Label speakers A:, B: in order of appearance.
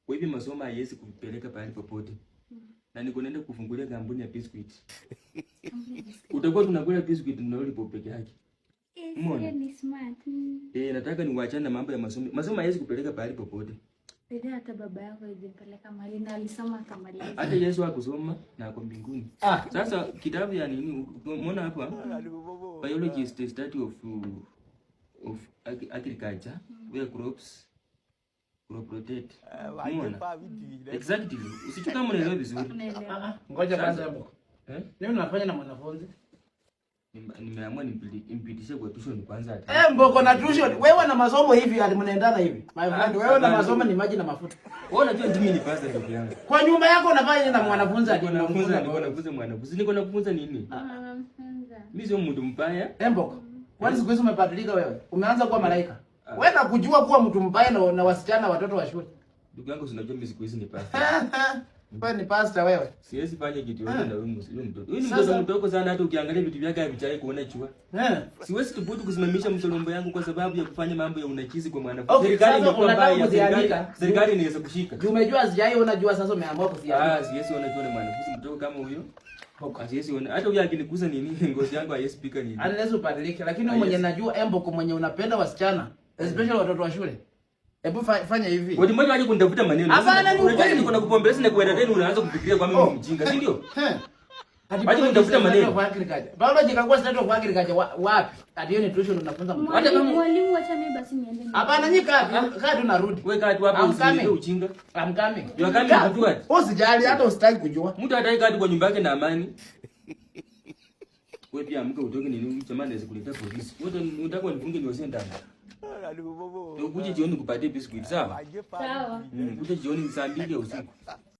A: Kwa hivyo masomo haiwezi kupeleka pale popote. Na niko naenda kufungulia kampuni ya biscuit. Utakuwa tunakula biscuit na lollipop peke yake.
B: Umeona? Ni smart.
A: Nataka niwaachane na mambo ya masomo. Masomo haiwezi kupeleka pale popote.
B: Ndio hata baba yako ilimpeleka mahali na alisoma akamaliza.
A: Hata Yesu hakusoma na ako mbinguni. Sasa kitabu ya nini? Umeona hapa? Biology is the study of agriculture where crops crop rotate. Umeona? Exactly. Usichukue kama unaelewa vizuri.
C: Ngoja kwanza hapo. Nini unafanya na mwanafunzi?
A: Nimeamua nimpitishe kwa tuition kwanza hata.
C: Mboko na tuition. Wewe na masomo hivi hadi mnaendana hivi. My friend, wewe na masomo ni maji na mafuta.
A: Wewe unajua mimi ni pastor ndugu yangu.
C: Kwa nyumba yako unafanya nini na mwanafunzi hadi
A: mwanafunzi? Niko nakufunza nini? Mimi sio mtu mbaya.
C: Mboko. Kwani siku hizi umebadilika wewe? Umeanza kuwa malaika. Wewe na kujua kuwa mtu mbaya na wasichana watoto wa shule.
A: Ndugu yangu unajua mimi siku hizi ni pastor.
C: Wewe ni pastor wewe.
A: Siwezi fanya kitu yote na wewe mtoto. Wewe ni mtoto mdogo sana hata ukiangalia vitu vyake havichai kuona chua. Siwezi thubutu kusimamisha mtolombo yangu kwa sababu ya kufanya mambo ya unachizi kwa mwanafunzi.
C: Serikali imekuwa mbaya.
A: Serikali inaweza kushika.
C: Umejua sijai unajua sasa umeamua kusiana.
A: Siwezi unajua ni mwanafunzi mdogo kama huyo. Siwezi ona hata huyo akinigusa nini ngozi yangu haispika nini.
C: Anaweza ubadilike lakini mwenye najua Mboko mwenye unapenda wasichana, especially watoto wa shule. Hebu fanya hivi.
A: Wadi mmoja waje kunitafuta maneno.
C: Hapana ni
A: unajua niko na kupombeleza na kuenda tena unaanza kufikiria kwa mimi mjinga, si ndio? Waje kunitafuta maneno.
C: Biology kangua state of agriculture wapi? Hadi hiyo ni tuition unafunza mtu.
B: Hata kama mwalimu acha mimi basi niende.
C: Hapana nyika tu narudi.
A: Wewe kaa tu hapo usiende ujinga.
C: I'm coming.
A: You are coming to what?
C: Usijali hata usitaki kujua.
A: Mtu hataki kaa kwa nyumba yake na amani. Wewe pia amka utoke nini jamani aweze kuleta polisi. Wote unataka unifunge niweze ndani. Ukuje jioni kupatie biscuit sawa?
B: Sawa.
A: Ukuje jioni saa 2 usiku.